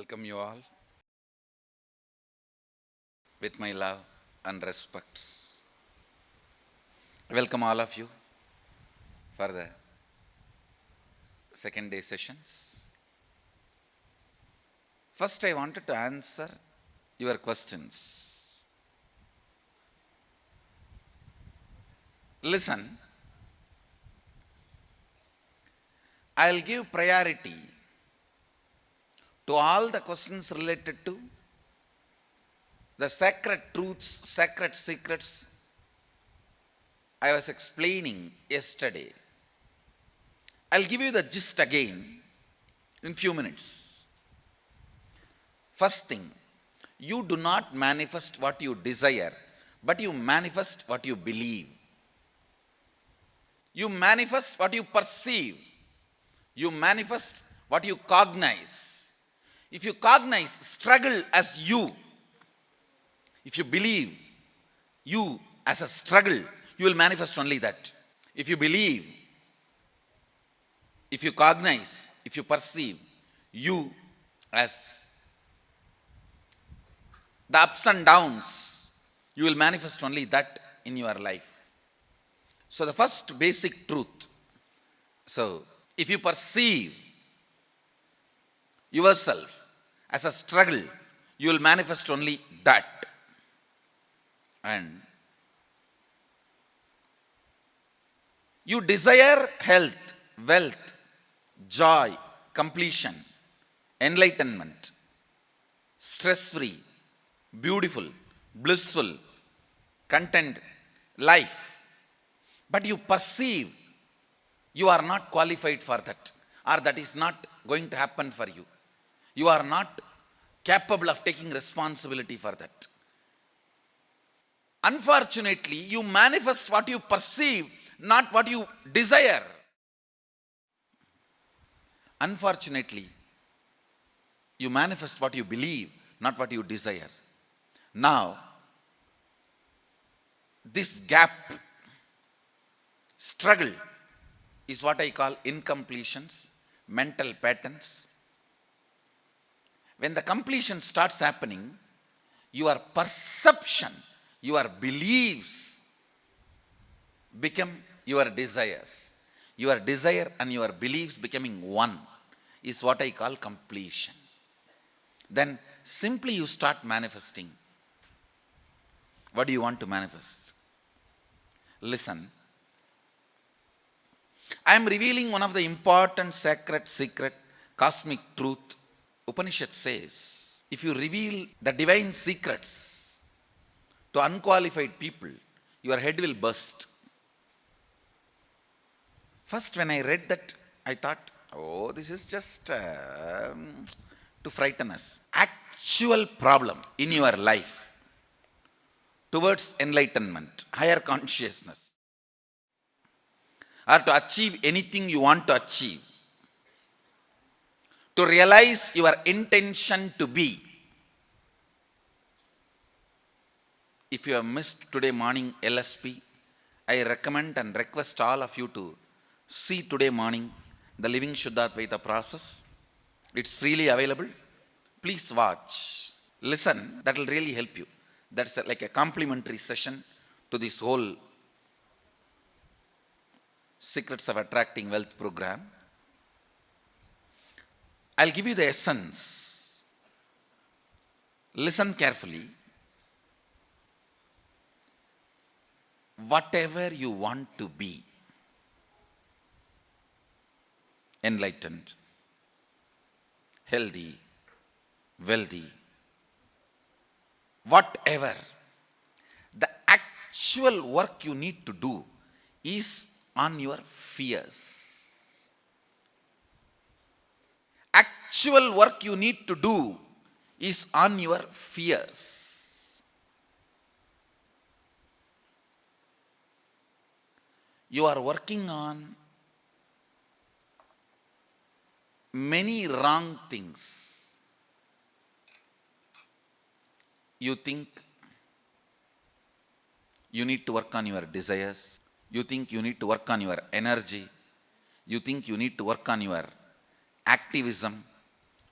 welcome you all with my love and respects. Welcome all of you for the second day sessions. First, I wanted to answer your questions. Listen, I'll give priority to all the questions related to the sacred truths, sacred secrets I was explaining yesterday. I'll give you the gist again in few minutes. First thing, you do not manifest what you desire, but you manifest what you believe. You manifest what you perceive. You manifest what you cognize. If you cognize struggle as you, if you believe you as a struggle, you will manifest only that. If you believe, if you cognize, if you perceive you as the ups and downs, you will manifest only that in your life. So the first basic truth. So if you perceive yourself as a struggle, you will manifest only that. And you desire health, wealth, joy, completion, enlightenment, stress-free, beautiful, blissful, content life. But you perceive you are not qualified for that, or that is not going to happen for you. You are not capable of taking responsibility for that. Unfortunately, you manifest what you perceive, not what you desire. Unfortunately, you manifest what you believe, not what you desire. Now, this gap, struggle, is what I call incompletions, mental patterns. When the completion starts happening, your perception, your beliefs become your desires. Your desire and your beliefs becoming one is what I call completion. Then simply you start manifesting. What do you want to manifest? Listen. I am revealing one of the important sacred secret, cosmic truth. Upanishad says, if you reveal the divine secrets to unqualified people, your head will burst. First, when I read that, I thought, oh, this is just to frighten us. Actual problem in your life towards enlightenment, higher consciousness, or to achieve anything you want to achieve, to realize your intention to be. If you have missed today morning LSP, I recommend and request all of you to see today morning the Living Shuddhadvaita process. It's freely available. Please watch. Listen, that will really help you. That's like a complimentary session to this whole Secrets of Attracting Wealth program. I'll give you the essence. Listen carefully. Whatever you want to be, enlightened, healthy, wealthy, whatever, the actual work you need to do is on your fears. Actual work you need to do is on your fears. You are working on many wrong things. You think you need to work on your desires. You think you need to work on your energy. You think you need to work on your activism,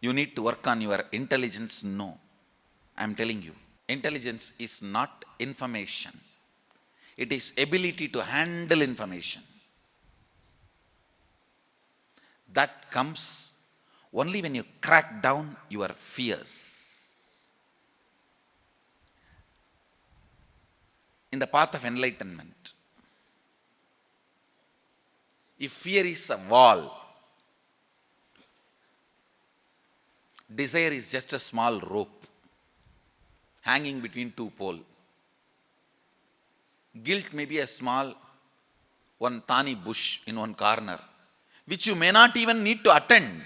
You need to work on your intelligence. No. I'm telling you. Intelligence is not information. It is ability to handle information. That comes only when you crack down your fears. In the path of enlightenment, if fear is a wall, desire is just a small rope hanging between two poles. Guilt may be a small one thorny bush in one corner, which you may not even need to attend.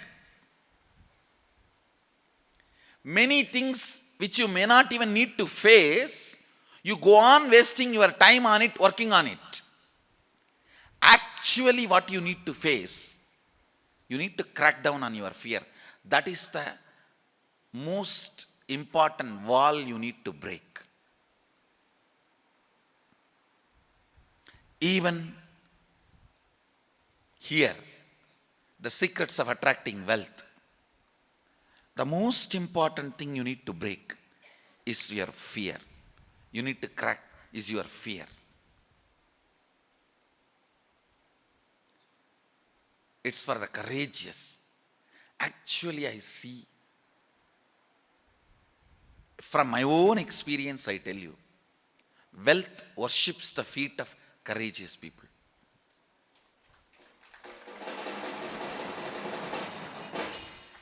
Many things which you may not even need to face, you go on wasting your time on it, working on it. Actually, what you need to face, you need to crack down on your fear. That is the most important wall you need to break. Even here, the secrets of attracting wealth, the most important thing you need to break is your fear. You need to crack is your fear. It's for the courageous. Actually, I see, from my own experience, I tell you, wealth worships the feet of courageous people.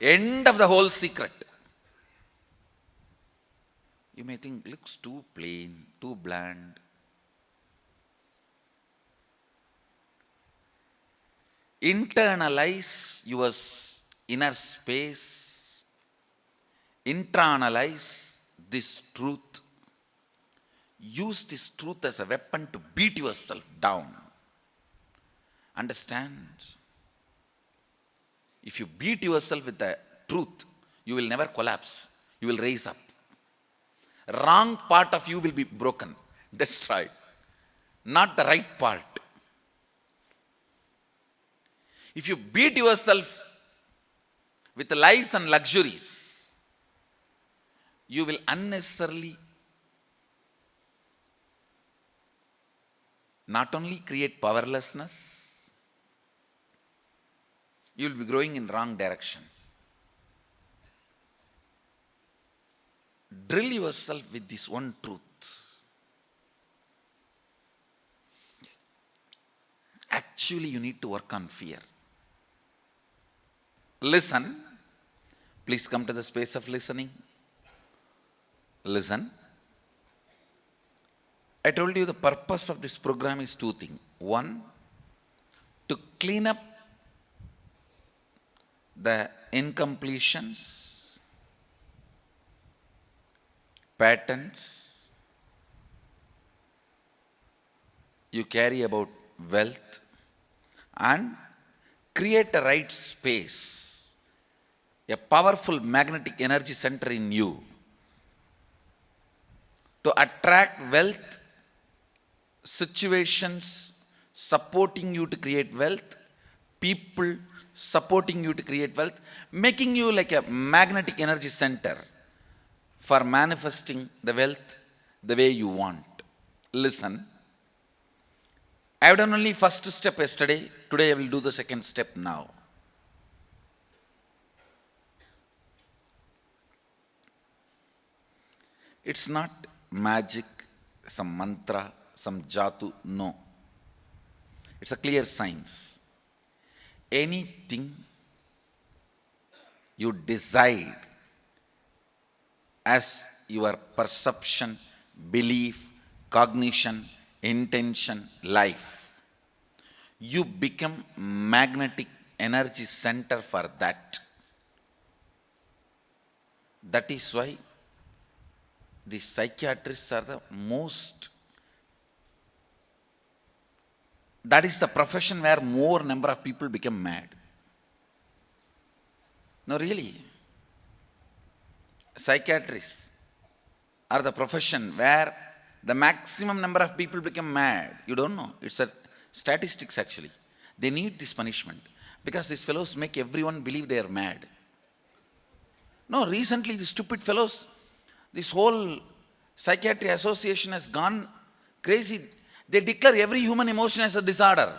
End of the whole secret. You may think, looks too plain, too bland. Internalize your inner space. Internalize this truth. Use this truth as a weapon to beat yourself down. Understand? If you beat yourself with the truth, you will never collapse. You will raise up. Wrong part of you will be broken, destroyed. Not the right part. If you beat yourself with lies and luxuries, you will unnecessarily not only create powerlessness, you will be growing in wrong direction. Drill yourself with this one truth. Actually, you need to work on fear. Listen. Please come to the space of listening. Listen. I told you the purpose of this program is two things. One, to clean up the incompletions, patterns you carry about wealth, and create a right space, a powerful magnetic energy center in you to attract wealth, situations supporting you to create wealth, people supporting you to create wealth, making you like a magnetic energy center for manifesting the wealth the way you want. Listen. I have done only first step yesterday. Today I will do the second step now. It's not magic, some mantra, some jatu. No. It's a clear science. Anything you decide as your perception, belief, cognition, intention, life, you become magnetic energy center for that. That is why the psychiatrists are the most, that is the profession where more number of people become mad. No, really. Psychiatrists are the profession where the maximum number of people become mad. You don't know. It's a statistics actually. They need this punishment because these fellows make everyone believe they are mad. No, recently the stupid fellows, this whole psychiatry association has gone crazy. They declare every human emotion as a disorder.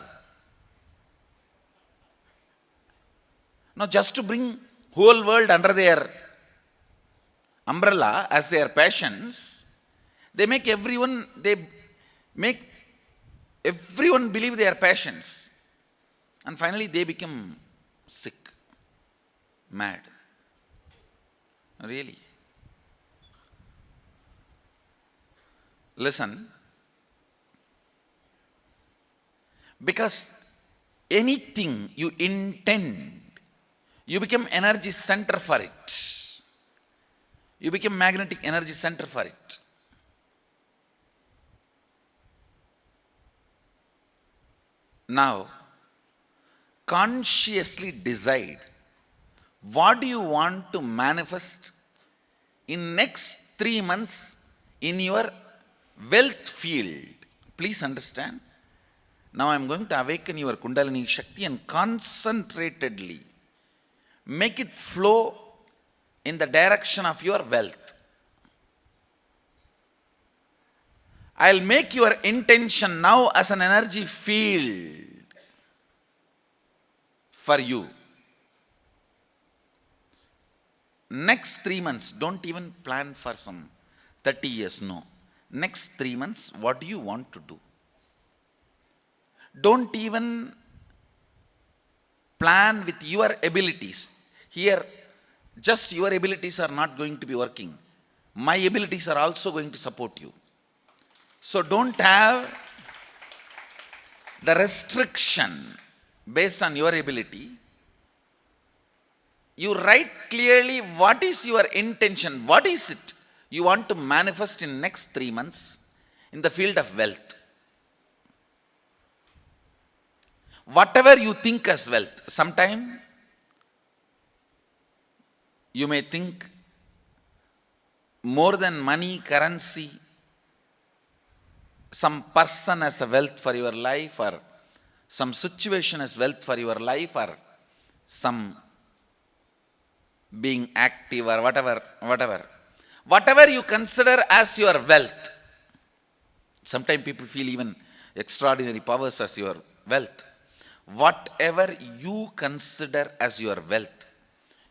Now just to bring whole world under their umbrella as their passions, they make everyone believe their passions. And finally they become sick, mad. Really. Listen. Because anything you intend, you become energy center for it. You become magnetic energy center for it. Now, consciously decide what do you want to manifest in next 3 months in your wealth field. Please understand. Now I am going to awaken your Kundalini Shakti and concentratedly make it flow in the direction of your wealth. I'll make your intention now as an energy field for you. Next 3 months, don't even plan for some 30 years, no. Next 3 months, what do you want to do? Don't even plan with your abilities. Here, just your abilities are not going to be working. My abilities are also going to support you. So don't have the restriction based on your ability. You write clearly what is your intention, what is it you want to manifest in next 3 months in the field of wealth. Whatever you think as wealth, sometime you may think more than money, currency, some person as a wealth for your life, or some situation as wealth for your life, or some being active, or whatever. Whatever you consider as your wealth. Sometimes people feel even extraordinary powers as your wealth. Whatever you consider as your wealth,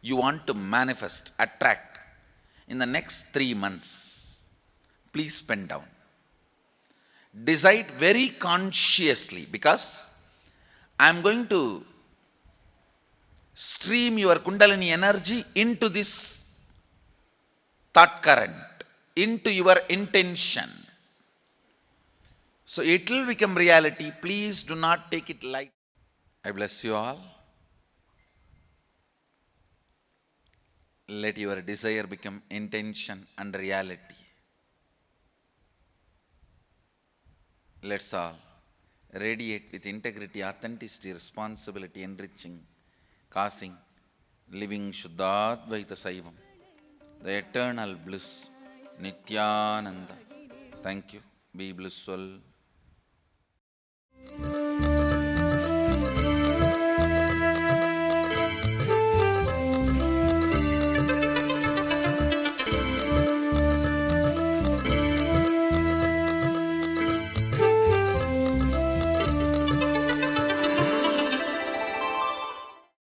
you want to manifest, attract in the next 3 months, please pen down. Decide very consciously, because I am going to stream your Kundalini energy into this thought current, into your intention. So it will become reality. Please do not take it light. I bless you all. Let your desire become intention and reality. Let's all radiate with integrity, authenticity, responsibility, enriching, causing, living Shuddhadvaita Saivam, the eternal bliss, Nityananda. Thank you. Be blissful.